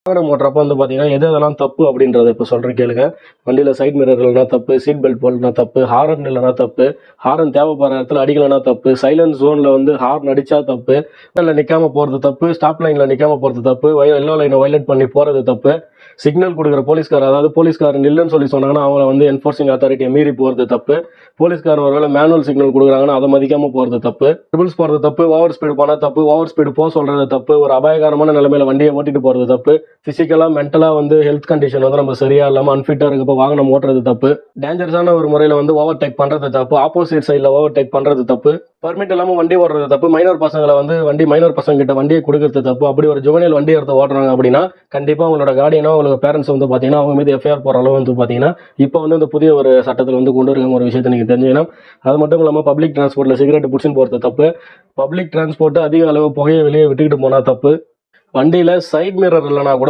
வாகனம் ஓட்டுறப்ப வந்து பார்த்தீங்கன்னா எது எதெல்லாம் தப்பு அப்படின்றத இப்போ சொல்கிறேன் கேளுங்க. வண்டியில் சைட் மிரர் இல்லைனா தப்பு, சீட் பெல்ட் போடலனா தப்பு, ஹாரன் இல்லைனா தப்பு, ஹாரன் தேவைப்படுற இடத்துல அடிக்கலைனா தப்பு, சைலன்ஸ் ஜோனில் வந்து ஹார்ன் அடித்தா தப்பு, நிற்காம போகிறது தப்பு, ஸ்டாப் லைனில் நிற்காம போகிறது தப்பு, எல்லோ லைனை வயலேட் பண்ணி போகிறது தப்பு, சிக்னல் கொடுக்குற போலீஸ்கார் அதாவது போலீஸ்கார் நில்லுன்னு சொல்லி சொன்னாங்கன்னா அவங்கள வந்து என்ஃபோர்சிங் அத்தாரிட்டியை மீறி போகிறது தப்பு, போலீஸ்கார் ஒருவேளை மேனுவல் சிக்னல் கொடுக்குறாங்கன்னா அதை மதிக்காமல் போகிறது தப்பு, ட்ரிபிள்ஸ் போகிறது தப்பு, ஓவர் ஸ்பீடு போனால் தப்பு, ஓவர் ஸ்பீடு போக சொல்கிறது தப்பு, ஒரு அபாயகரமான நிலைமையில வண்டியை ஓட்டிட்டு போகிறது தப்பு, ஃபிசிக்கலாக மென்டலாக வந்து ஹெல்த் கண்டிஷன் வந்து நம்ம சரியாக இல்லாமல் அன்ஃபிட்டாக இருக்கப்போ வாகனம் ஓட்டுறது தப்பு, டேஞ்சரஸான ஒரு முறையில் வந்து ஓவர் டேக் பண்ணுறது தப்பு, ஆப்போசிட் சைடில் ஓவர் டேக் பண்ணுறது தப்பு, பர்மிட் இல்லாமல் வண்டி ஓடுறது தப்பு, மைனர் பசங்களை வந்து மைனர் பசங்க கிட்ட வண்டியை கொடுக்கறது தப்பு. அப்படி ஒரு ஜுவனைல் வண்டி எடுத்து ஓட்டுறாங்க அப்படின்னா கண்டிப்பாக அவங்களோட கார்டியனோ அவங்களோட பேரண்ட்ஸ் வந்து பார்த்தீங்கன்னா அவங்க மீது எஃப்ஐஆர் போகிற அளவு வந்து பார்த்தீங்கன்னா இப்போ வந்து இந்த புதிய ஒரு சட்டத்தில் வந்து கொண்டு இருக்க ஒரு விஷயத்தை நீங்கள் தெரிஞ்சுக்கணும். அது மட்டும் இல்லாமல் பப்ளிக் டிரான்ஸ்போர்ட்டில் சிகரெட் பிடிச்சின்னு போகிறது தப்பு, பப்ளிக் டிரான்ஸ்போர்ட்டு அதிக அளவு புகையை வெளியே விட்டுக்கிட்டு போனால் தப்பு, வண்டியில் சைட் மிரர் இல்லைனா கூட